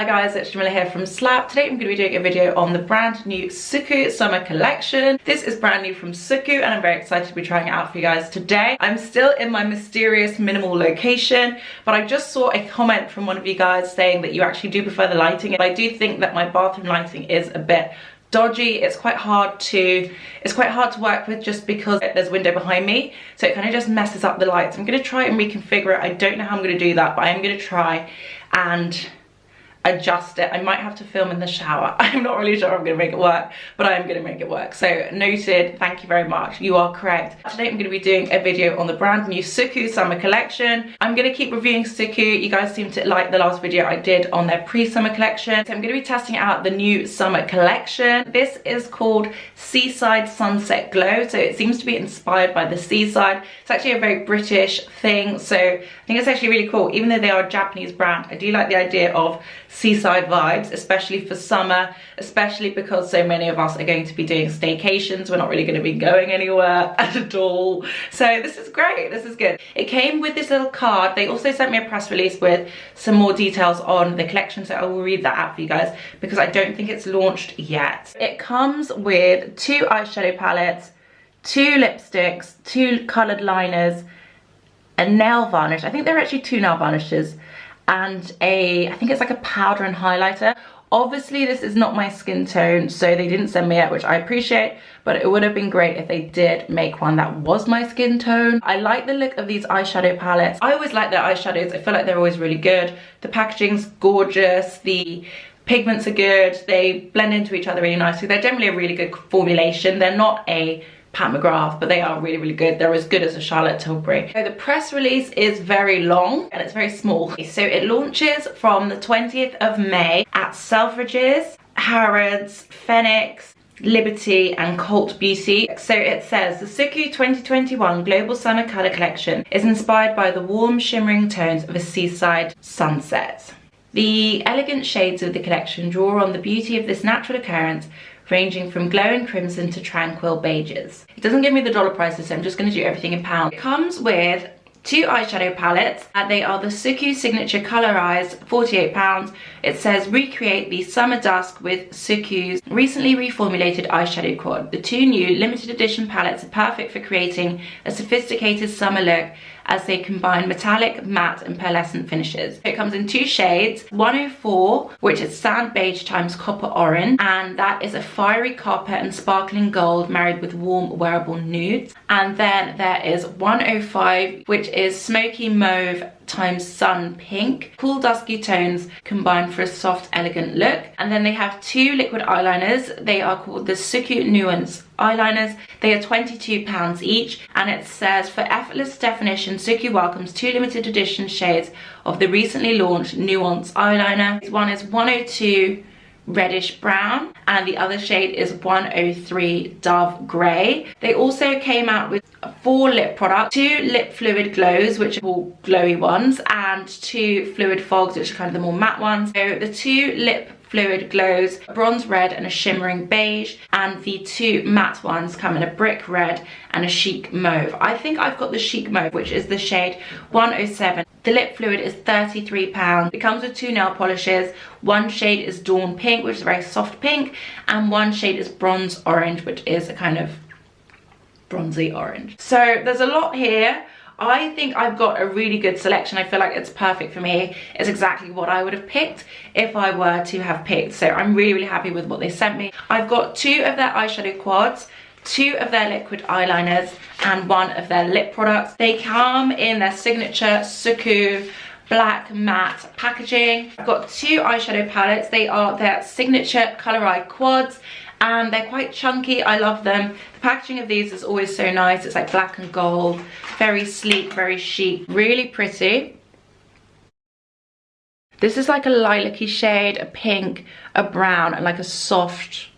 Hi guys, it's Jamila here from Slapp. Today I'm going to be doing a video on the brand new SUQQU Summer Collection. This is brand new from SUQQU and I'm very excited to be trying it out for you guys today. I'm still in my mysterious minimal location, but I just saw a comment from one of you guys saying that you actually do prefer the lighting. And I do think that my bathroom lighting is a bit dodgy. It's quite hard to work with just because there's a window behind me, so it kind of just messes up the lights. I'm going to try and reconfigure it. I don't know how I'm going to do that, but I am going to try and adjust it. I might have to film in the shower. I'm not really sure I'm going to make it work, but I am going to make it work. So noted, thank you very much. You are correct. Today I'm going to be doing a video on the brand new SUQQU Summer Collection. I'm going to keep reviewing SUQQU. You guys seem to like the last video I did on their pre-summer collection. So I'm going to be testing out the new summer collection. This is called Seaside Sunset Glow. So it seems to be inspired by the seaside. It's actually a very British thing. So I think it's actually really cool. Even though they are a Japanese brand, I do like the idea of seaside vibes, especially for summer, especially because so many of us are going to be doing staycations. We're not really going to be going anywhere at all. So this is great, this is good. It came with this little card. They also sent me a press release with some more details on the collection, so I will read that out for you guys because I don't think it's launched yet. It comes with 2 eyeshadow palettes, 2 lipsticks, 2 coloured liners, a nail varnish. I think there are actually 2 nail varnishes, and I think it's like a powder and highlighter. Obviously this is not my skin tone, so they didn't send me it, which I appreciate, but it would have been great if they did make one that was my skin tone. I like the look of these eyeshadow palettes. I always like their eyeshadows. I feel like they're always really good. The packaging's gorgeous, the pigments are good, they blend into each other really nicely. They're generally a really good formulation. They're not a Pat McGrath, but they are really, really good. They're as good as a Charlotte Tilbury. So the press release is very long and it's very small. So it launches from the 20th of May at Selfridges, Harrods, Phoenix, Liberty and Cult Beauty. So it says the SUQQU 2021 Global Summer Color Collection is inspired by the warm shimmering tones of a seaside sunset. The elegant shades of the collection draw on the beauty of this natural occurrence, ranging from glowing crimson to tranquil beiges. It doesn't give me the dollar prices, so I'm just going to do everything in pounds. It comes with 2 eyeshadow palettes. They are the SUQQU Signature Colorized, £48. It says recreate the summer dusk with SUQQU's recently reformulated eyeshadow quad. The 2 new limited edition palettes are perfect for creating a sophisticated summer look as they combine metallic, matte and pearlescent finishes. It comes in 2 shades, 104, which is sand beige times copper orange, and that is a fiery copper and sparkling gold married with warm wearable nudes. And then there is 105, which is smoky mauve times sun pink. Cool dusky tones combined for a soft elegant look. And then they have 2 liquid eyeliners. They are called the SUQQU Nuance Eyeliners. They are £22 each, and it says for effortless definition, SUQQU welcomes 2 limited edition shades of the recently launched Nuance Eyeliner. One is 102 reddish brown and the other shade is 103 dove grey. They also came out with 4 lip products, 2 lip fluid glows, which are all glowy ones, and 2 fluid fogs, which are kind of the more matte ones. So the 2 lip fluid glows, a bronze red and a shimmering beige, and the 2 matte ones come in a brick red and a chic mauve. I think I've got the chic mauve, which is the shade 107. The lip fluid is £33. It comes with 2 nail polishes. 1 shade is Dawn Pink, which is a very soft pink, and 1 shade is Bronze Orange, which is a kind of bronzy orange. So there's a lot here. I think I've got a really good selection. I feel like it's perfect for me. It's exactly what I would have picked if I were to have picked. So I'm really, really happy with what they sent me. I've got 2 of their eyeshadow quads, 2 of their liquid eyeliners, and 1 of their lip products. They come in their signature SUQQU black matte packaging. I've got 2 eyeshadow palettes. They are their signature Color Eye quads, and they're quite chunky. I love them. The packaging of these is always so nice. It's like black and gold, very sleek, very chic, really pretty. This is like a lilac-y shade, a pink, a brown, and like a soft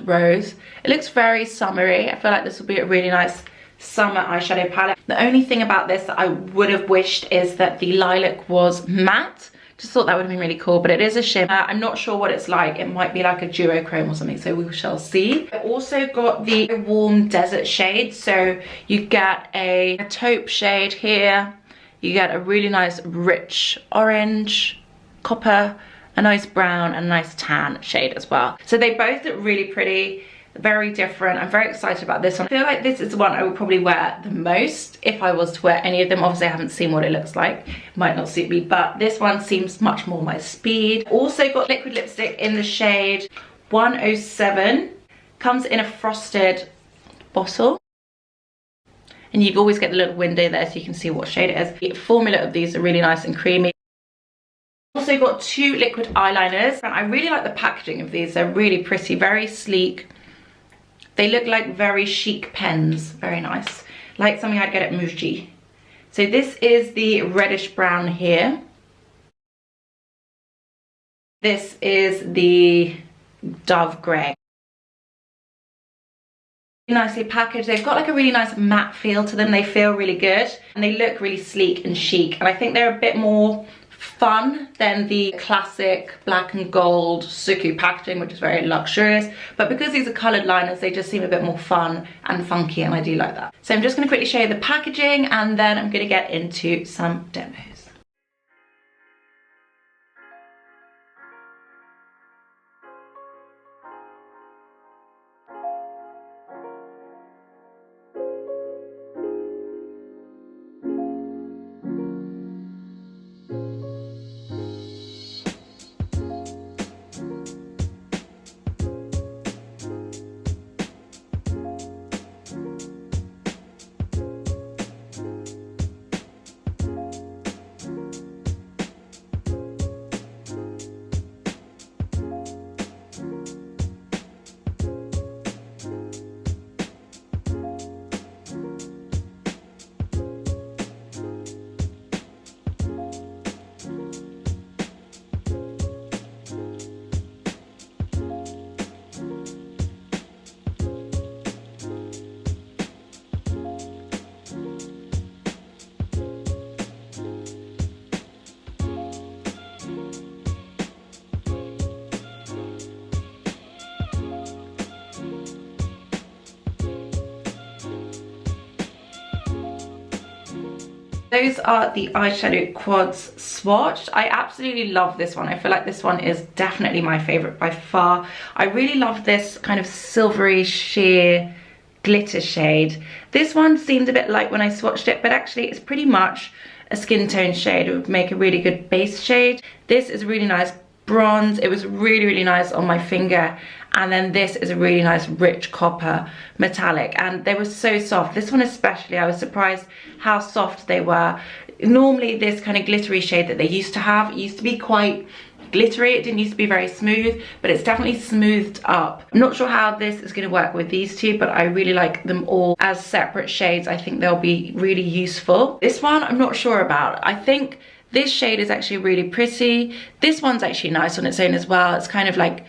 rose. It looks very summery. I feel like this will be a really nice summer eyeshadow palette. The only thing about this that I would have wished is that the lilac was matte. Just thought that would have been really cool, but it is a shimmer. I'm not sure what it's like. It might be like a duochrome or something, so we shall see. I also got the warm desert shade, so you get a taupe shade here. You get a really nice rich orange, copper, a nice brown, and a nice tan shade as well. So they both look really pretty, very different. I'm very excited about this one. I feel like this is the one I would probably wear the most if I was to wear any of them. Obviously I haven't seen what it looks like, it might not suit me, but this one seems much more my speed. Also got liquid lipstick in the shade 107, comes in a frosted bottle, and you always get the little window there so you can see what shade it is. The formula of these are really nice and creamy. Also got 2 liquid eyeliners, and I really like the packaging of these. They're really pretty, very sleek. They look like very chic pens, very nice, like something I'd get at Muji. So this is the reddish brown here. This is the dove grey. Nicely packaged. They've got like a really nice matte feel to them. They feel really good and they look really sleek and chic, and I think they're a bit more fun than the classic black and gold SUQQU packaging, which is very luxurious. But because these are coloured liners, they just seem a bit more fun and funky, and I do like that. So I'm just going to quickly show you the packaging, and then I'm going to get into some demos. Those are the eyeshadow quads swatched. I absolutely love this one. I feel like this one is definitely my favorite by far. I really love this kind of silvery sheer glitter shade. This one seemed a bit light when I swatched it, but actually it's pretty much a skin tone shade. It would make a really good base shade. This is a really nice bronze. It was really, really nice on my finger. And then this is a really nice rich copper metallic, and they were so soft. This one especially, I was surprised how soft they were. Normally this kind of glittery shade that they used to have, it used to be quite glittery. It didn't used to be very smooth, but it's definitely smoothed up. I'm not sure how this is going to work with these two, but I really like them all as separate shades. I think they'll be really useful. This one I'm not sure about. I think this shade is actually really pretty. This one's actually nice on its own as well. It's kind of like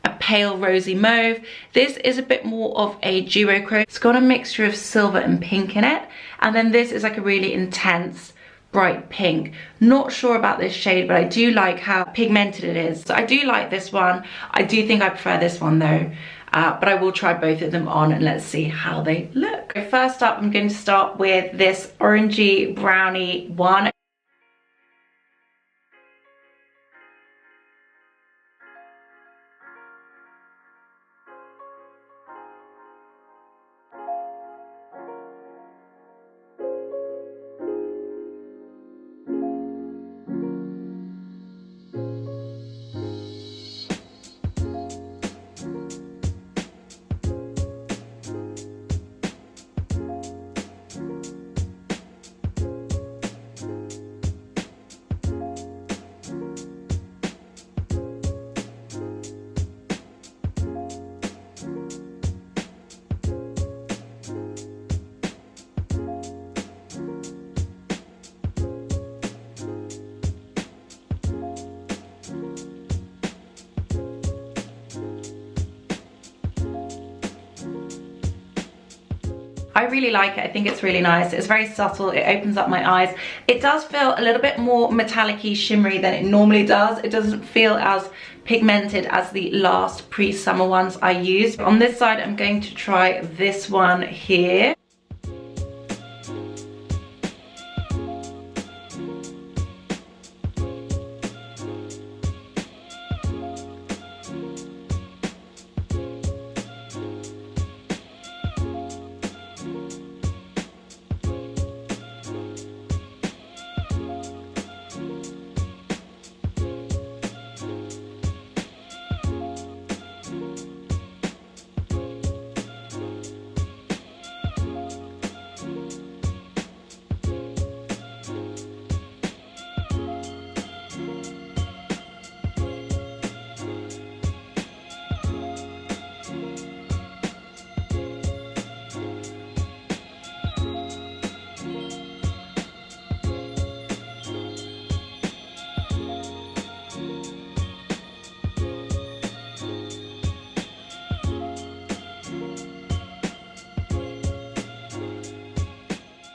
a pale rosy mauve. This is a bit more of a duochrome. It's got a mixture of silver and pink in it. And then this is like a really intense bright pink. Not sure about this shade, but I do like how pigmented it is. So I do like this one. I do think I prefer this one though. But I will try both of them on and let's see how they look. So first up, I'm going to start with this orangey brownie one. I really like it. I think it's really nice. It's very subtle. It opens up my eyes. It does feel a little bit more metallic-y, shimmery than it normally does. It doesn't feel as pigmented as the last pre-summer ones I used. On this side, I'm going to try this one here.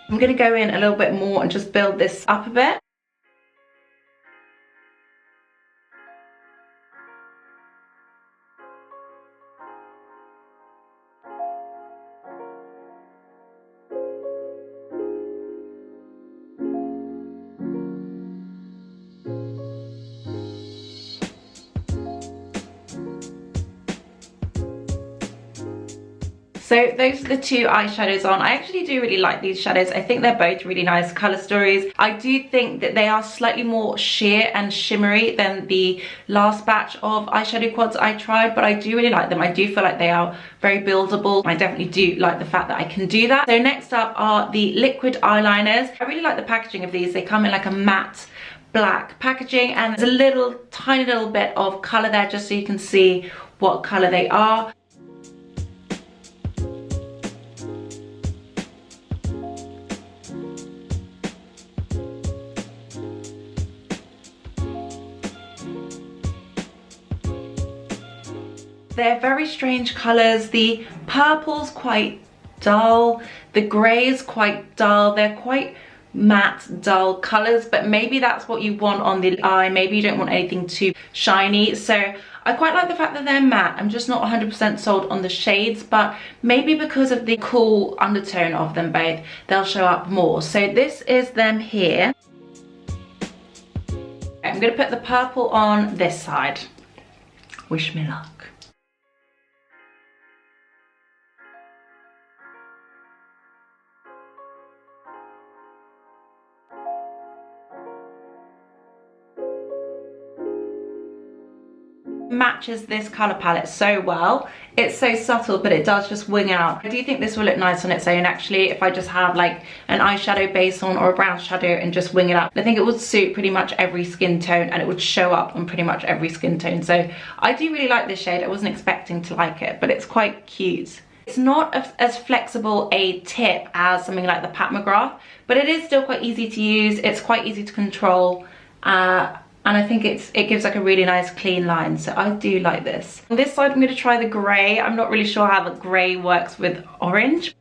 I'm going to go in a little bit more and just build this up a bit. So those are the two eyeshadows on. I actually do really like these shadows. I think they're both really nice color stories. I do think that they are slightly more sheer and shimmery than the last batch of eyeshadow quads I tried, but I do really like them. I do feel like they are very buildable. I definitely do like the fact that I can do that. So next up are the liquid eyeliners. I really like the packaging of these. They come in like a matte black packaging, and there's a little tiny little bit of color there just so you can see what color they are. They're very strange colours. The purple's quite dull, the grey's quite dull. They're quite matte, dull colours, but maybe that's what you want on the eye. Maybe you don't want anything too shiny. So I quite like the fact that they're matte. I'm just not 100% sold on the shades, but maybe because of the cool undertone of them both, they'll show up more. So this is them here. I'm going to put the purple on this side. Wish me luck. Matches this color palette so well. It's so subtle, but it does just wing out. I do think this will look nice on its own actually, if I just have like an eyeshadow base on or a brown shadow and just wing it up. I think it would suit pretty much every skin tone, and it would show up on pretty much every skin tone. So I do really like this shade. I wasn't expecting to like it, but it's quite cute. It's not as flexible a tip as something like the Pat McGrath, but it is still quite easy to use. It's quite easy to control. And I think it gives like a really nice clean line, so I do like this. On this side I'm going to try the grey. I'm not really sure how the grey works with orange.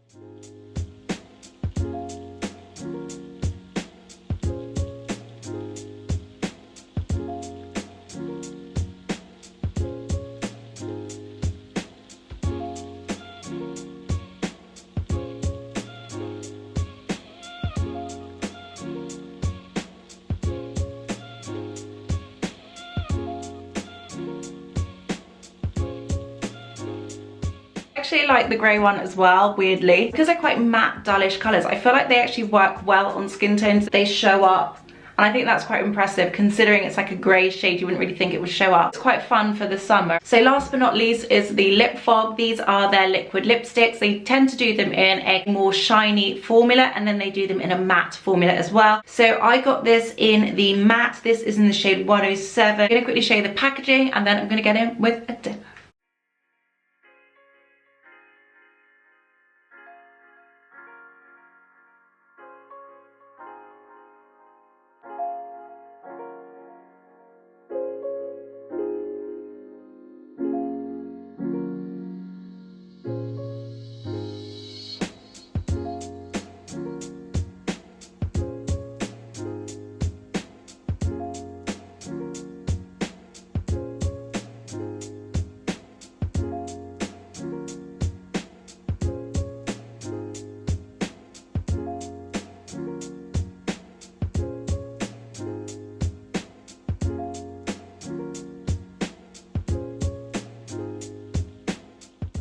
I actually like the grey one as well, weirdly, because they're quite matte, dullish colours. I feel like they actually work well on skin tones. They show up, and I think that's quite impressive considering it's like a grey shade. You wouldn't really think it would show up. It's quite fun for the summer. So last but not least is the Lip Fog. These are their liquid lipsticks. They tend to do them in a more shiny formula, and then they do them in a matte formula as well. So I got this in the matte. This is in the shade 107. I'm going to quickly show you the packaging, and then I'm going to get in with a dip.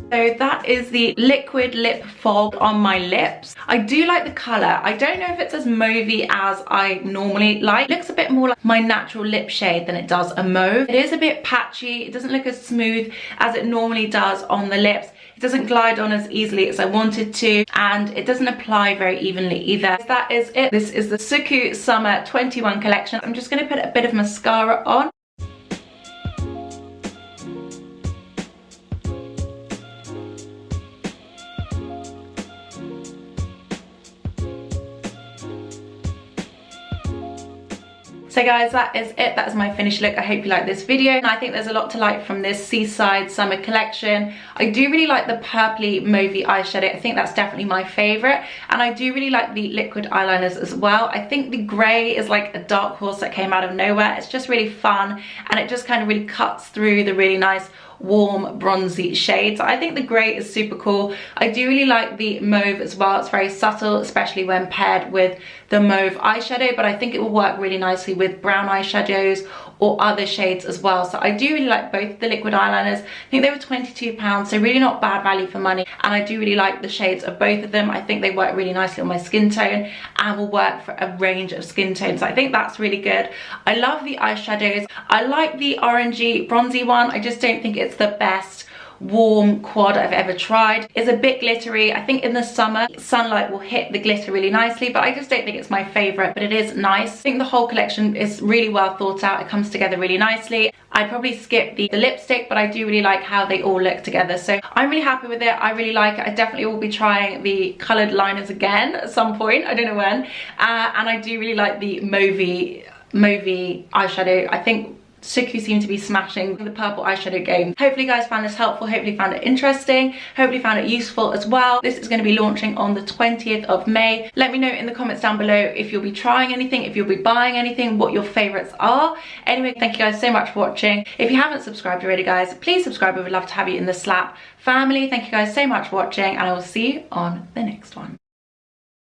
So that is the liquid lip fog on my lips. I do like the colour. I don't know if it's as mauvey as I normally like. It looks a bit more like my natural lip shade than it does a mauve. It is a bit patchy. It doesn't look as smooth as it normally does on the lips. It doesn't glide on as easily as I wanted to, and it doesn't apply very evenly either. That is it. This is the SUQQU Summer 21 collection. I'm just going to put a bit of mascara on. So guys, that is it. That is my finished look. I hope you like this video, and I think there's a lot to like from this Seaside Summer Collection. I do really like the purpley mauvey eyeshadow. I think that's definitely my favorite, and I do really like the liquid eyeliners as well. I think the grey is like a dark horse that came out of nowhere. It's just really fun, and it just kind of really cuts through the really nice warm bronzy shades. I think the grey is super cool. I do really like the mauve as well. It's very subtle, especially when paired with the mauve eyeshadow, but I think it will work really nicely with brown eyeshadows or other shades as well. So I do really like both the liquid eyeliners. I think they were £22, so really not bad value for money, and I do really like the shades of both of them. I think they work really nicely on my skin tone and will work for a range of skin tones. So I think that's really good. I love the eyeshadows. I like the orangey bronzy one. I just don't think it's the best warm quad I've ever tried. It's a bit glittery. I think in the summer sunlight will hit the glitter really nicely, but I just don't think it's my favorite, but it is nice. I think the whole collection is really well thought out. It comes together really nicely. I'd probably skip the lipstick, but I do really like how they all look together, so I'm really happy with it. I really like it. I definitely will be trying the coloured liners again at some point. I don't know when. And I do really like the mauvey eyeshadow. I think SUQQU seem to be smashing the purple eyeshadow game. Hopefully you guys found this helpful, hopefully found it interesting, hopefully found it useful as well. This is going to be launching on the 20th of May. Let me know in the comments down below if you'll be trying anything, if you'll be buying anything, what your favourites are. Anyway, thank you guys so much for watching. If you haven't subscribed already, guys, please subscribe. We would love to have you in the Slapp family. Thank you guys so much for watching, and I will see you on the next one.